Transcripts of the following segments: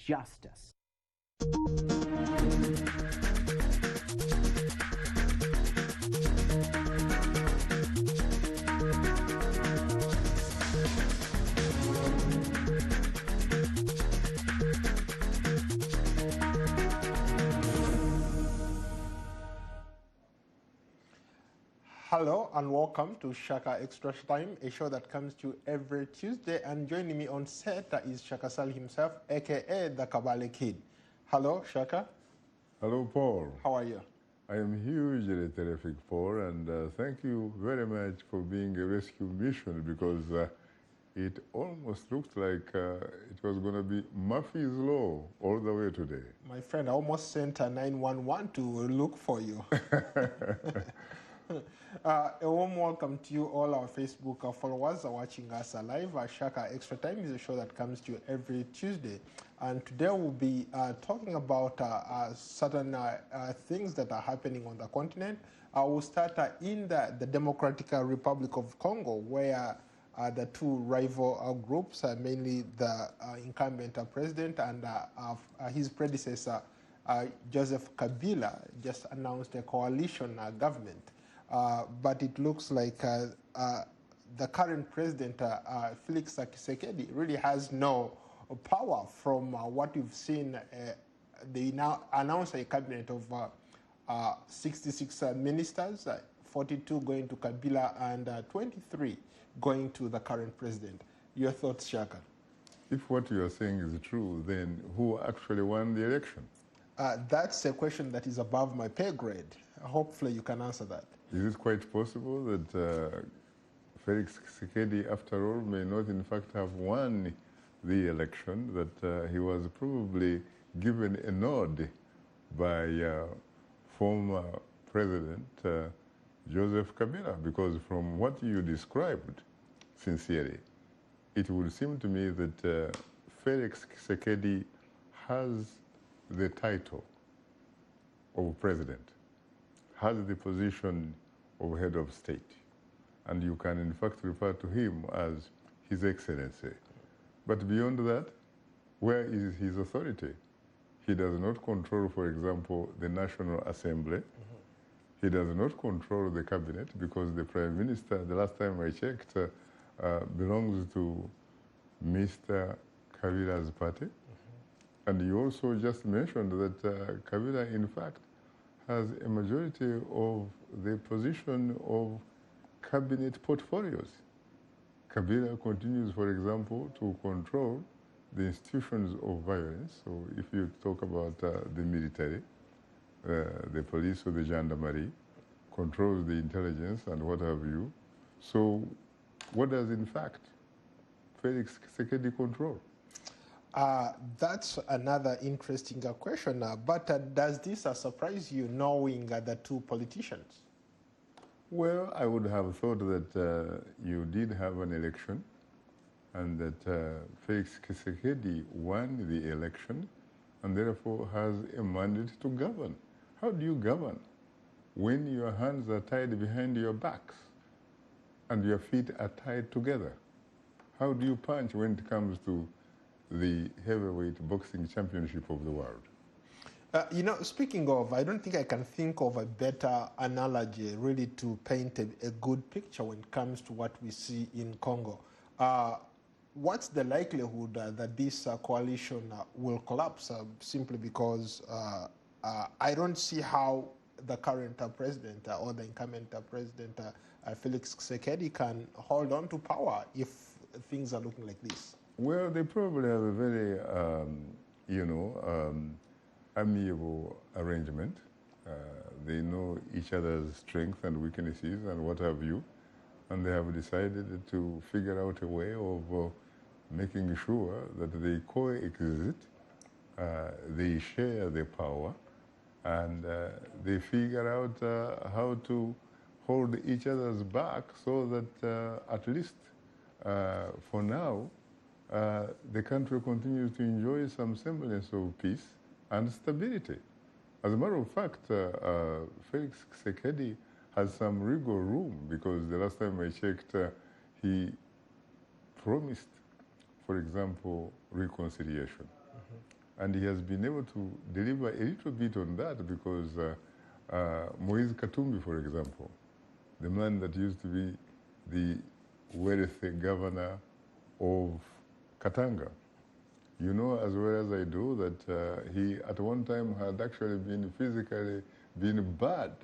justice. Hello and welcome to Shaka Extra Time, a show that comes to you every Tuesday. And joining me on set is Shaka Sal himself, aka the Kabale Kid. Hello, Shaka. Hello, Paul. How are you? I am hugely terrific, Paul, and thank you very much for being a rescue mission because it almost looked like it was going to be Murphy's Law all the way today. My friend, I almost sent a 911 to look for you. A warm welcome to you, all our Facebook followers are watching us live. Shaka Extra Time is a show that comes to you every Tuesday. And today we'll be talking about certain things that are happening on the continent. We'll start in the Democratic Republic of Congo, where the two rival groups, mainly the incumbent president and his predecessor, Joseph Kabila, just announced a coalition government. But it looks like the current president, Felix Tshisekedi, really has no power from what we've seen. They now announced a cabinet of 66 ministers, 42 going to Kabila and 23 going to the current president. Your thoughts, Shaka? If what you are saying is true, then who actually won the election? That's a question that is above my pay grade. Hopefully you can answer that. Is it quite possible that Felix Tshisekedi, after all, may not in fact have won the election, that he was probably given a nod by former President Joseph Kabila? Because from what you described, sincerely, it would seem to me that Felix Tshisekedi has the title of president, has the position of head of state, and you can in fact refer to him as His Excellency. But beyond that, where is his authority? He does not control, for example, the National Assembly. He does not control the cabinet because the Prime Minister, the last time I checked, belongs to Mr. Kabila's party. And you also just mentioned that Kabila, in fact, has a majority of the position of cabinet portfolios. Kabila continues, for example, to control the institutions of violence. So if you talk about the military, the police or the gendarmerie, controls the intelligence and what have you. So what does, in fact, Felix Tshisekedi control? That's another interesting question. But does this surprise you, knowing the two politicians? Well, I would have thought that you did have an election and that Felix Tshisekedi won the election and therefore has a mandate to govern. How do you govern when your hands are tied behind your backs and your feet are tied together? How do you punch when it comes to the heavyweight boxing championship of the world? You know, speaking of, I don't think I can think of a better analogy really to paint a good picture when it comes to what we see in Congo. What's the likelihood that this coalition will collapse simply because I don't see how the current president or the incumbent president, Felix Tshisekedi, can hold on to power if things are looking like this? Well, they probably have a very, amiable arrangement. They know each other's strengths and weaknesses and what have you, and they have decided to figure out a way of making sure that they coexist, they share the power, and they figure out how to hold each other's back so that at least for now, the country continues to enjoy some semblance of peace and stability. As a matter of fact, Felix Tshisekedi has some wiggle room because the last time I checked, he promised, for example, reconciliation. And he has been able to deliver a little bit on that because Moise Katumbi, for example, the man that used to be the wealthy governor of Katanga, you know as well as I do that he at one time had actually been physically barred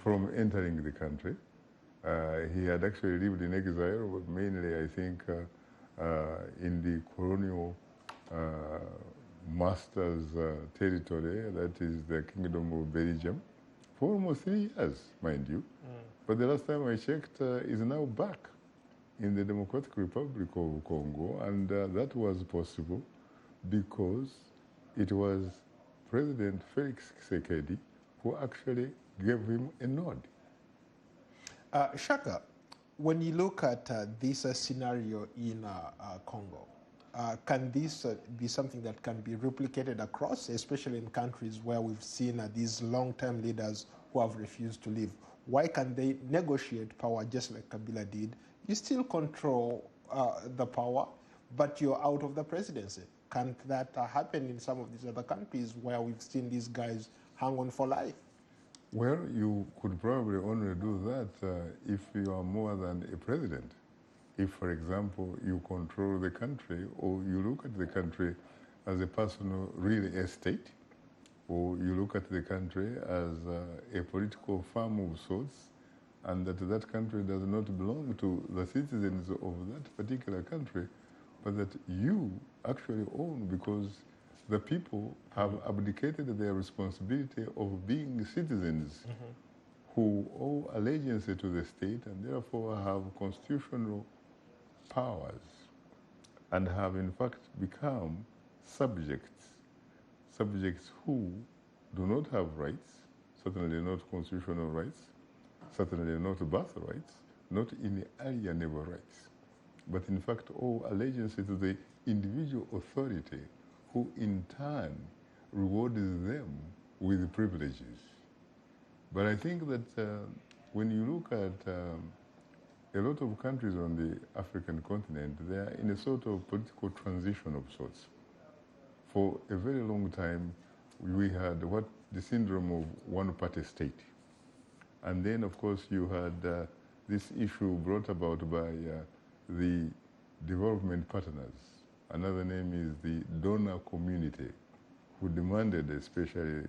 from entering the country. He had actually lived in exile, but mainly I think in the colonial master's territory, that is the Kingdom of Belgium, for almost 3 years, mind you. But the last time I checked, is now back in the Democratic Republic of Congo, and that was possible because it was President Felix Tshisekedi who actually gave him a nod. Shaka, when you look at this scenario in Congo, can this be something that can be replicated across, especially in countries where we've seen these long-term leaders who have refused to leave? Why can't they negotiate power just like Kabila did? You still control the power, but you're out of the presidency. Can't that happen in some of these other countries where we've seen these guys hang on for life? Well, you could probably only do that if you are more than a president. If, for example, you control the country or you look at the country as a personal real estate, or you look at the country as a political farm of sorts, and that country does not belong to the citizens of that particular country, but that you actually own because the people have abdicated their responsibility of being citizens who owe allegiance to the state and therefore have constitutional powers and have in fact become subjects who do not have rights, certainly not constitutional rights, certainly not birth rights, not inalienable rights, but in fact owe allegiance to the individual authority who in turn rewards them with privileges. But I think that when you look at a lot of countries on the African continent, they are in a sort of political transition of sorts. For a very long time, we had the syndrome of one-party state. And then, of course, you had this issue brought about by the development partners. Another name is the donor community, who demanded, especially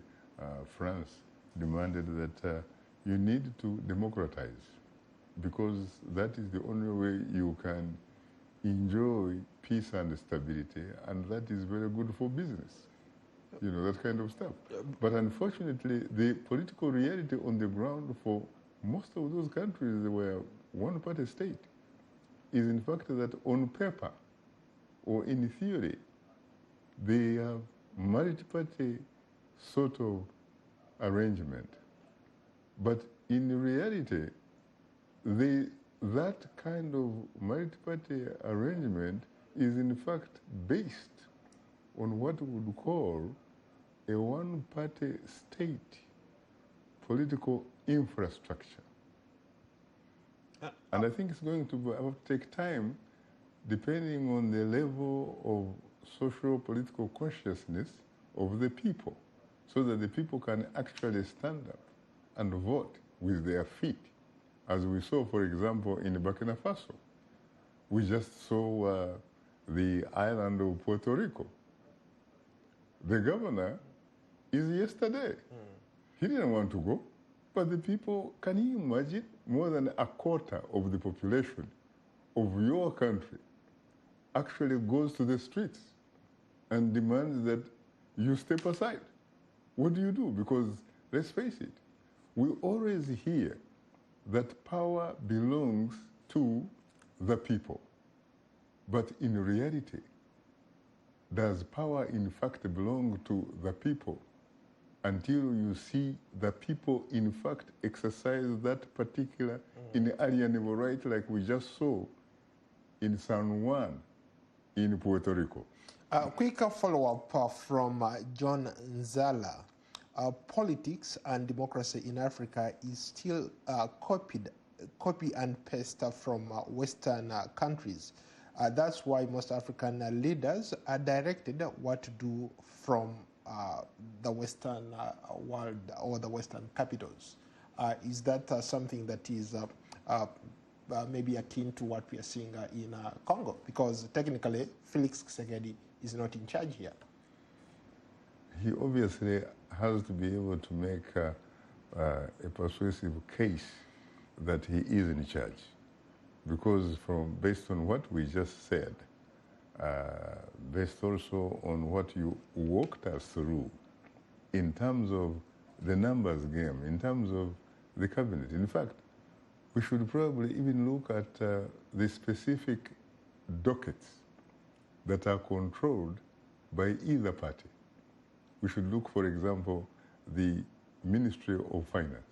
France, demanded that you need to democratize, because that is the only way you can enjoy peace and stability, and that is very good for business. You know, that kind of stuff. But unfortunately, the political reality on the ground for most of those countries where one-party state is in fact that on paper or in theory, they have multi-party sort of arrangement. But in reality, that kind of multi-party arrangement is in fact based on what we would call a one-party state political infrastructure. And I think it's going to take time, depending on the level of socio-political consciousness of the people, so that the people can actually stand up and vote with their feet, as we saw, for example, in Burkina Faso. We just saw the island of Puerto Rico. The governor is yesterday. He didn't want to go, but the people, can you imagine, more than a quarter of the population of your country actually goes to the streets and demands that you step aside. What do you do? Because let's face it, we always hear that power belongs to the people. But in reality, does power in fact belong to the people until you see the people in fact exercise that particular inalienable right, like we just saw in San Juan in Puerto Rico? Quick follow-up from John Nzala. Politics and democracy in Africa is still copy and paste from Western countries. That's why most African leaders are directed what to do from the Western world or the Western capitals. Is that something that is maybe akin to what we are seeing in Congo? Because technically, Felix Tshisekedi is not in charge here. He obviously has to be able to make a persuasive case that he is in charge. Because based on what we just said, based also on what you walked us through, in terms of the numbers game, in terms of the cabinet. In fact, we should probably even look at the specific dockets that are controlled by either party. We should look, for example, the Ministry of Finance,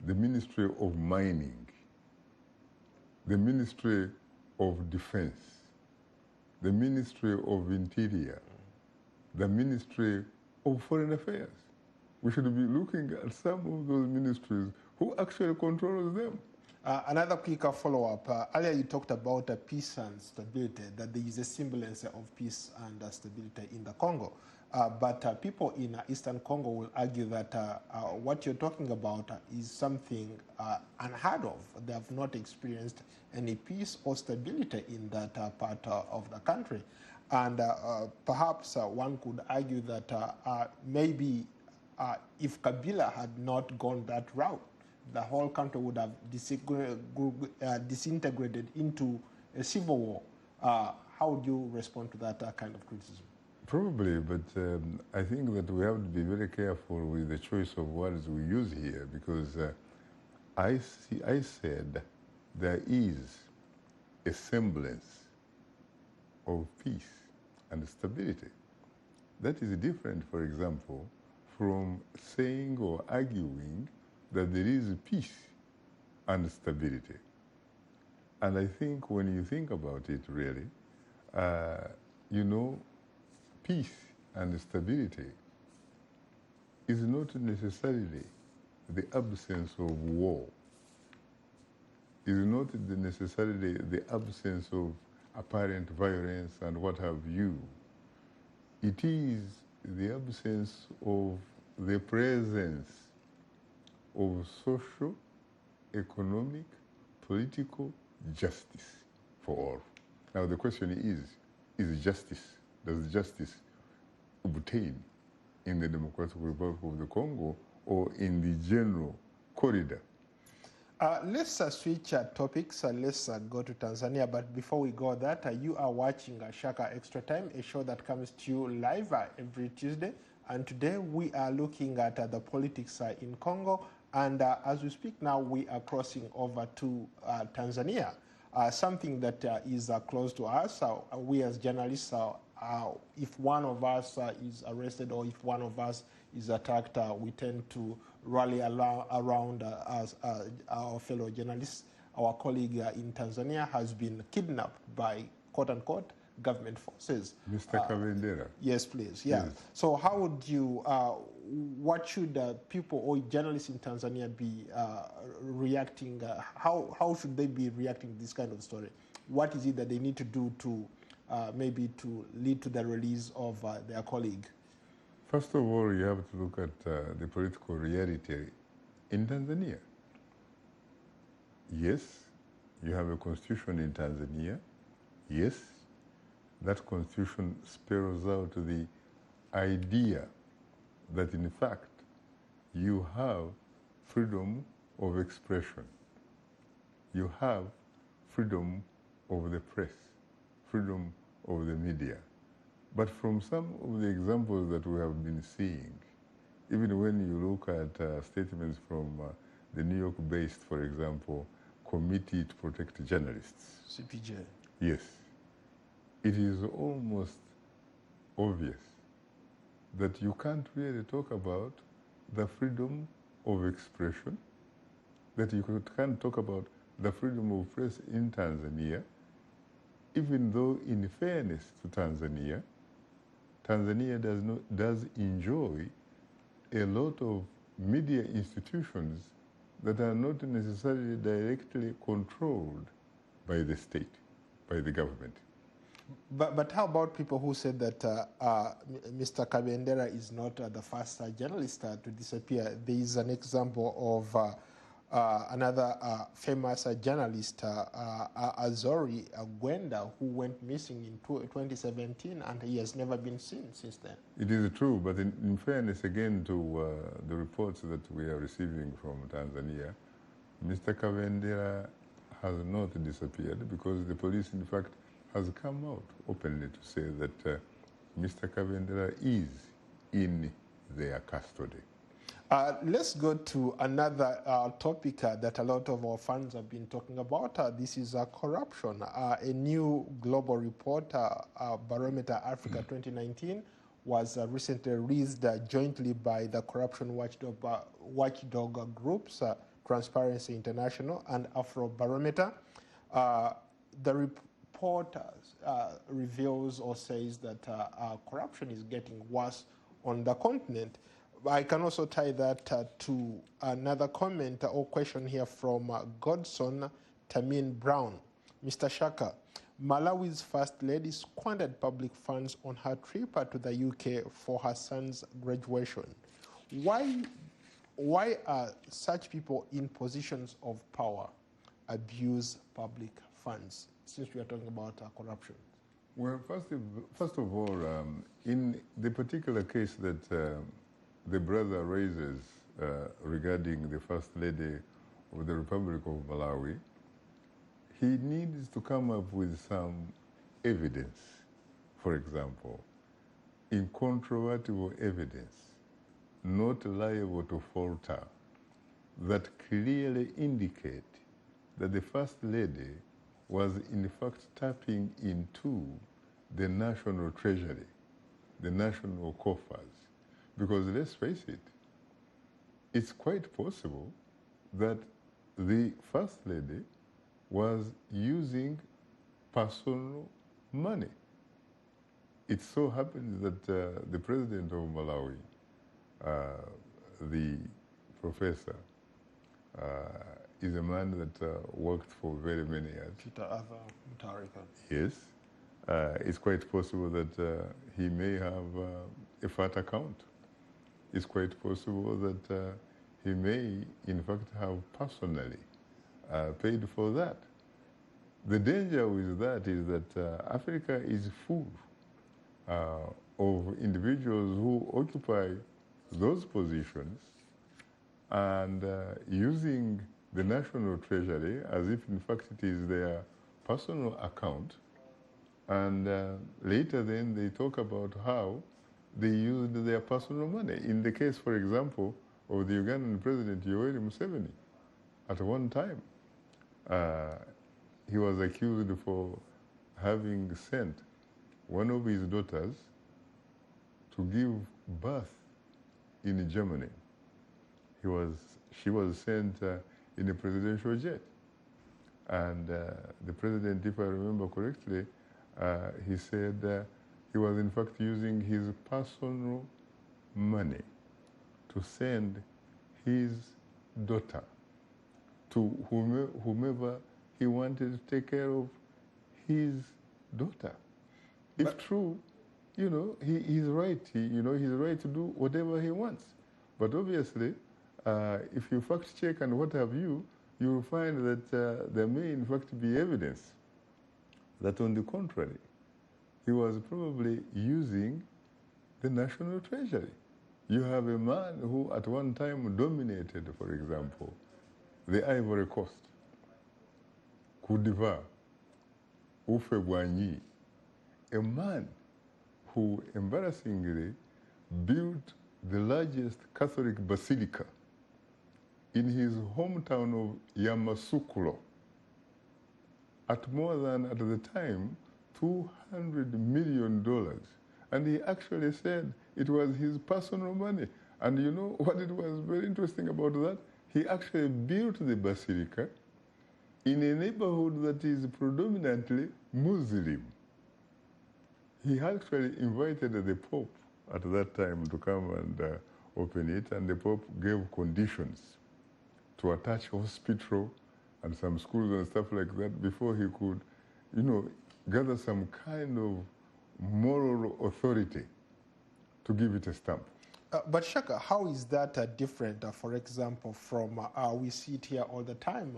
the Ministry of Mining, the Ministry of Defense, the Ministry of Interior, the Ministry of Foreign Affairs. We should be looking at some of those ministries who actually controls them. Another quick follow-up. Earlier you talked about peace and stability, that there is a semblance of peace and stability in the Congo. But people in Eastern Congo will argue that what you're talking about is something unheard of. They have not experienced any peace or stability in that part of the country. And perhaps one could argue that maybe if Kabila had not gone that route, the whole country would have disintegrated into a civil war. How would you respond to that kind of criticism? Probably, but I think that we have to be very careful with the choice of words we use here, because I said there is a semblance of peace and stability. That is different, for example, from saying or arguing that there is peace and stability. And I think when you think about it, really, peace and stability is not necessarily the absence of war, is not necessarily the absence of apparent violence and what have you. It is the absence of the presence of social, economic, political justice for all. Now the question is justice, does justice obtain in the Democratic Republic of the Congo or in the general corridor? Let's switch topics. Let's go to Tanzania. But before we go that, you are watching Shaka Extra Time, a show that comes to you live every Tuesday. And today we are looking at the politics in Congo. And as we speak now, we are crossing over to Tanzania, something that is close to us. We as journalists, if one of us is arrested or if one of us is attacked, we tend to rally around our fellow journalists. Our colleague in Tanzania has been kidnapped by, quote-unquote, government forces. Mr. Kavon Dara. Yes, please. Yeah. Yes. So how would you, what should people or journalists in Tanzania be reacting, how should they be reacting to this kind of story? What is it that they need to do to maybe to lead to the release of their colleague? First of all, you have to look at the political reality in Tanzania. Yes, you have a constitution in Tanzania. Yes, that constitution spells out the idea that in fact you have freedom of expression. You have freedom of the press, freedom of the media. But from some of the examples that we have been seeing, even when you look at statements from the New York-based, for example, Committee to Protect Journalists. CPJ. Yes. It is almost obvious that you can't really talk about the freedom of expression, that you can't talk about the freedom of press in Tanzania, even though in fairness to Tanzania, Tanzania does enjoy a lot of media institutions that are not necessarily directly controlled by the state. by the government. But how about people who said that Mr. Kavon Dara is not the first journalist to disappear? There is an example of another famous journalist, Azori Uganda, who went missing in 2017, and he has never been seen since then. It is true, but in fairness again to the reports that we are receiving from Tanzania, Mr. Kavon Dara has not disappeared because the police, in fact, has come out openly to say that Mr. Kavon Dara is in their custody. Let's go to another topic that a lot of our fans have been talking about. This is corruption. A new global report, Barometer Africa 2019, was recently released jointly by the corruption watchdog groups, Transparency International and Afrobarometer. The report reveals or says that corruption is getting worse on the continent. I can also tie that to another comment or question here from Godson Tamin Brown. Mr. Shaka, Malawi's First Lady squandered public funds on her trip to the UK for her son's graduation. Why are such people in positions of power abuse public funds, since we are talking about corruption? Well, first of all, in the particular case that the brother raises regarding the First Lady of the Republic of Malawi, he needs to come up with some evidence, for example, incontrovertible evidence, not liable to falter, that clearly indicate that the First Lady was in fact tapping into the national treasury, the national coffers. Because let's face it, it's quite possible that the First Lady was using personal money. It so happens that the President of Malawi, the professor, is a man that worked for very many years. Yes. It's quite possible that he may have a fat account. It's quite possible that he may, in fact, have personally paid for that. The danger with that is that Africa is full of individuals who occupy those positions and using the national treasury as if, in fact, it is their personal account. And later then they talk about how they used their personal money. In the case, for example, of the Ugandan President Yoweri Museveni, at one time, he was accused for having sent one of his daughters to give birth in Germany. She was sent in a presidential jet. And the president, if I remember correctly, he said he was in fact using his personal money to send his daughter to whomever he wanted to take care of his daughter. If true, you know, he's right. He's right to do whatever he wants. But obviously, if you fact check and what have you, you will find that there may in fact be evidence that on the contrary, he was probably using the national treasury. You have a man who at one time dominated, for example, the Ivory Coast, Côte d'Ivoire, Ufegwanyi, a man who embarrassingly built the largest Catholic basilica in his hometown of Yamoussoukro at more than, at the time, $200 million. And he actually said it was his personal money. And you know what it was very interesting about that? He actually built the basilica in a neighborhood that is predominantly Muslim. He actually invited the Pope at that time to come and open it, and the Pope gave conditions to attach hospital and some schools and stuff like that before he could you know, gather some kind of moral authority to give it a stamp. But Shaka, how is that different, for example, from we see it here all the time,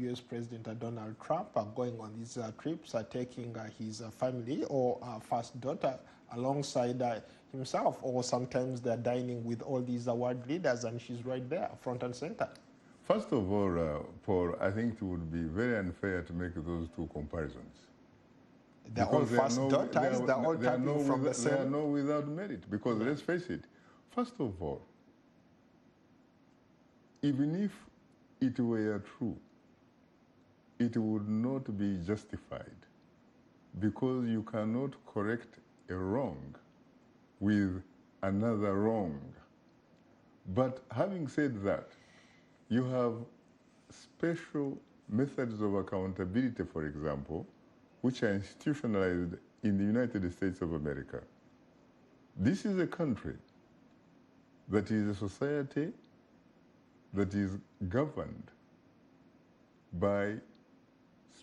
U.S. President Donald Trump going on these trips, taking his family or first daughter alongside himself, or sometimes they're dining with all these world leaders and she's right there, front and center? First of all, Paul, I think it would be very unfair to make those two comparisons. They're all first daughters, they're all tapping from the same... They are no without merit, because let's face it, first of all, even if it were true, it would not be justified, because you cannot correct a wrong with another wrong. But having said that, you have special methods of accountability, for example, which are institutionalized in the United States of America. This is a country that is a society that is governed by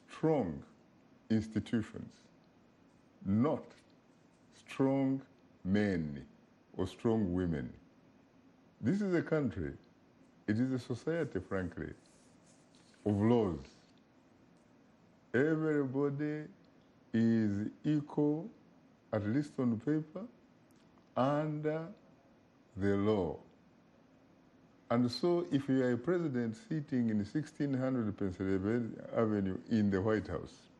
strong institutions, not strong men or strong women. This is a country, it is a society, frankly, of laws. Everybody is equal, at least on paper, under the law. And so if you are a president sitting in 1600 Pennsylvania Avenue in the White House,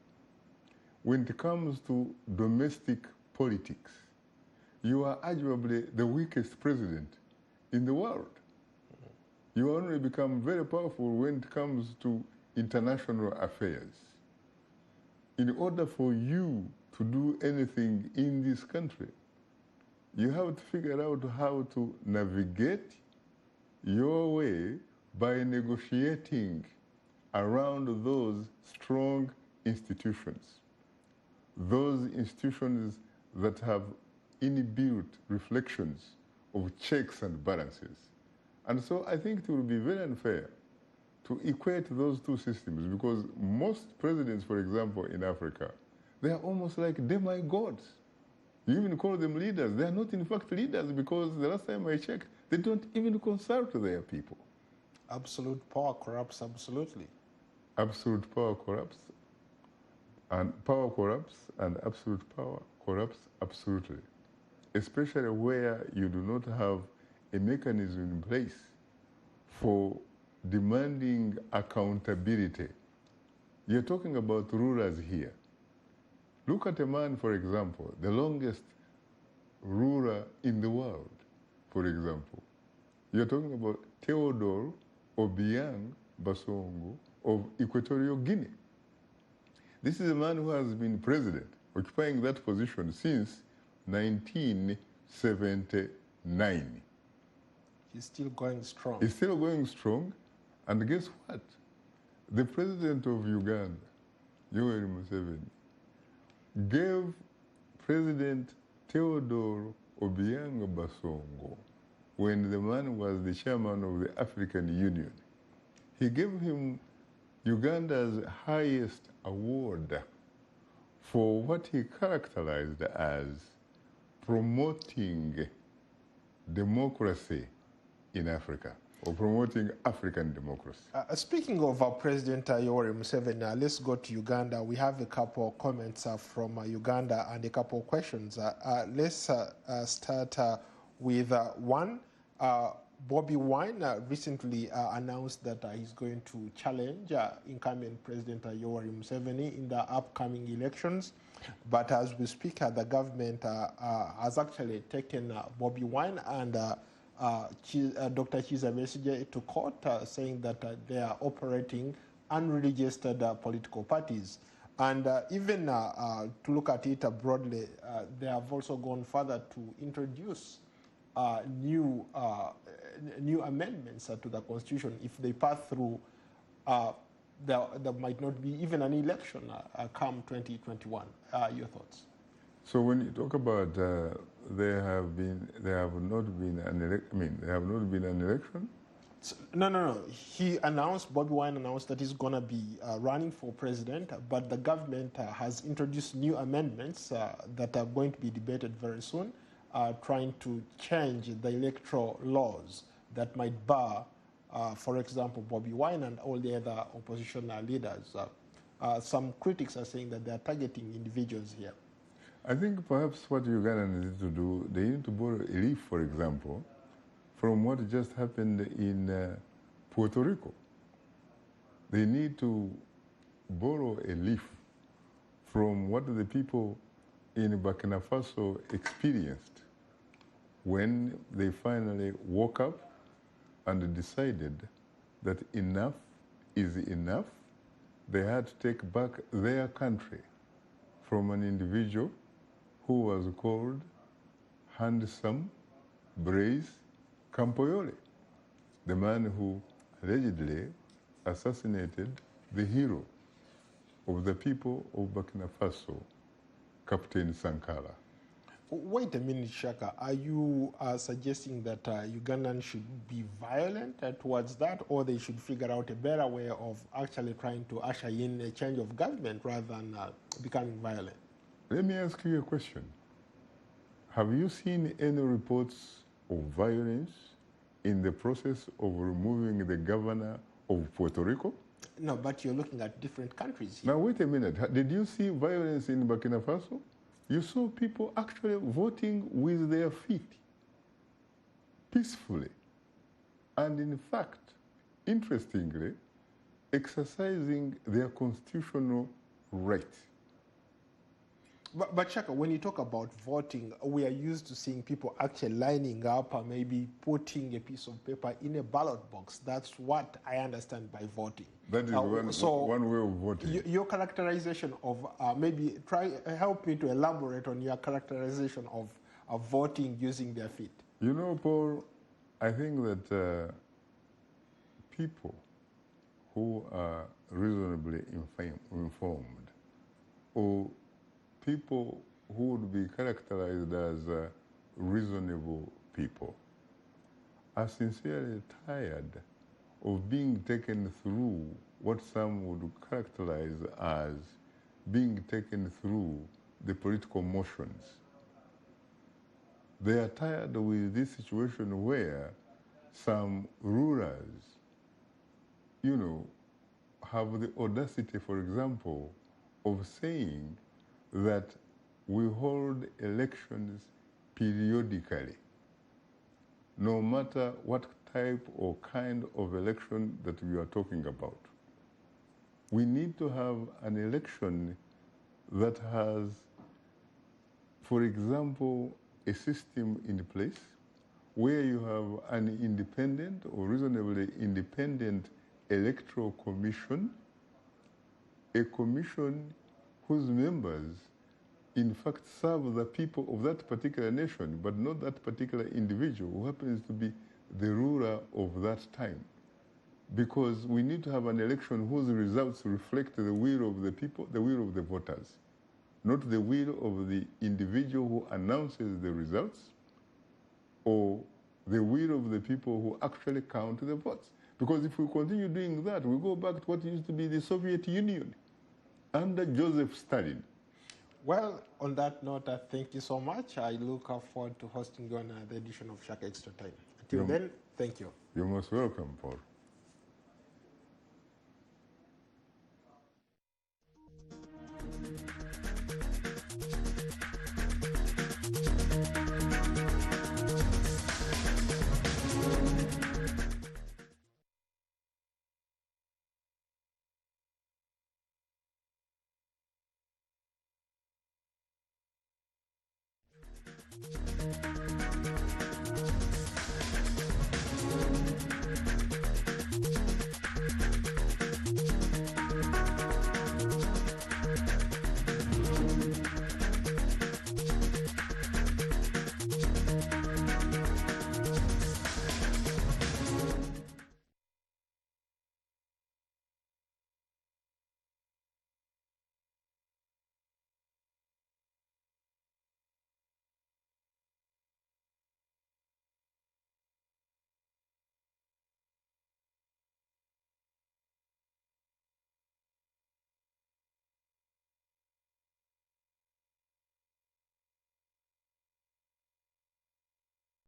when it comes to domestic politics, you are arguably the weakest president in the world. You only become very powerful when it comes to international affairs. In order for you to do anything in this country, you have to figure out how to navigate your way by negotiating around those strong institutions. Those institutions that have inbuilt reflections of checks and balances. And so I think it would be very unfair to equate those two systems, because most presidents, for example, in Africa, they are almost like demigods. You even call them leaders. They are not in fact leaders, because the last time I checked, they don't even consult their people. Absolute power corrupts absolutely. Absolute power corrupts, and power corrupts, and absolute power corrupts absolutely. Especially where you do not have a mechanism in place for demanding accountability. You're talking about rulers here. Look at a man, for example, the longest ruler in the world, for example. You're talking about Theodore Obiang Basongo of Equatorial Guinea. This is a man who has been president, occupying that position since 1979. He's still going strong. He's still going strong. And guess what? The president of Uganda, Yoweri Museveni, gave President Theodore Obiang Basongo, when the man was the chairman of the African Union, he gave him Uganda's highest award for what he characterized as promoting democracy in Africa, or promoting African democracy. Speaking of President Yoweri Museveni, let's go to Uganda. We have a couple of comments from Uganda and a couple of questions. Let's start with one. Bobby Wine recently announced that he's going to challenge incumbent President Yoweri Museveni in the upcoming elections. But as we speak, the government has actually taken Bobby Wine and Dr. Kizza Besigye to court, saying that they are operating unregistered political parties. And even to look at it broadly, they have also gone further to introduce new amendments to the Constitution. If they pass through, there might not be even an election come 2021. Your thoughts? So when you talk about there have not been an election, No. He announced, Bobby Wine announced that he's going to be running for president, but the government has introduced new amendments that are going to be debated very soon, trying to change the electoral laws that might bar, for example, Bobby Wine and all the other opposition leaders. Some critics are saying that they are targeting individuals here. I think perhaps what Uganda needs to do, they need to borrow a leaf, for example, from what just happened in Puerto Rico. They need to borrow a leaf from what the people in Burkina Faso experienced when they finally woke up and decided that enough is enough. They had to take back their country from an individual who was called Handsome Blaise Compaoré, the man who allegedly assassinated the hero of the people of Burkina Faso, Captain Sankara. Wait a minute, Shaka. Are you suggesting that Ugandans should be violent towards that, or they should figure out a better way of actually trying to usher in a change of government rather than becoming violent? Let me ask you a question. Have you seen any reports of violence in the process of removing the governor of Puerto Rico? No, but you're looking at different countries here. Now, wait a minute. Did you see violence in Burkina Faso? You saw people actually voting with their feet, peacefully. And in fact, interestingly, exercising their constitutional right. But Shaka, when you talk about voting, we are used to seeing people actually lining up or maybe putting a piece of paper in a ballot box. That's what I understand by voting. That is one way of voting. Your characterization of, help me to elaborate on your characterization of voting using their feet. You know, Paul, I think that people who are reasonably informed or people who would be characterized as reasonable people are sincerely tired of being taken through what some would characterize as being taken through the political motions. They are tired with this situation where some rulers, have the audacity, for example, of saying that we hold elections periodically, no matter what type or kind of election that we are talking about. We need to have an election that has, for example, a system in place where you have an independent or reasonably independent electoral commission, a commission whose members in fact serve the people of that particular nation, but not that particular individual who happens to be the ruler of that time. Because we need to have an election whose results reflect the will of the people, the will of the voters, not the will of the individual who announces the results or the will of the people who actually count the votes. Because if we continue doing that, we go back to what used to be the Soviet Union under Joseph Stalin. Well, on that note, thank you so much. I look forward to hosting you on the edition of Shaka Extra Time. Until then, thank you. You're most welcome, Paul.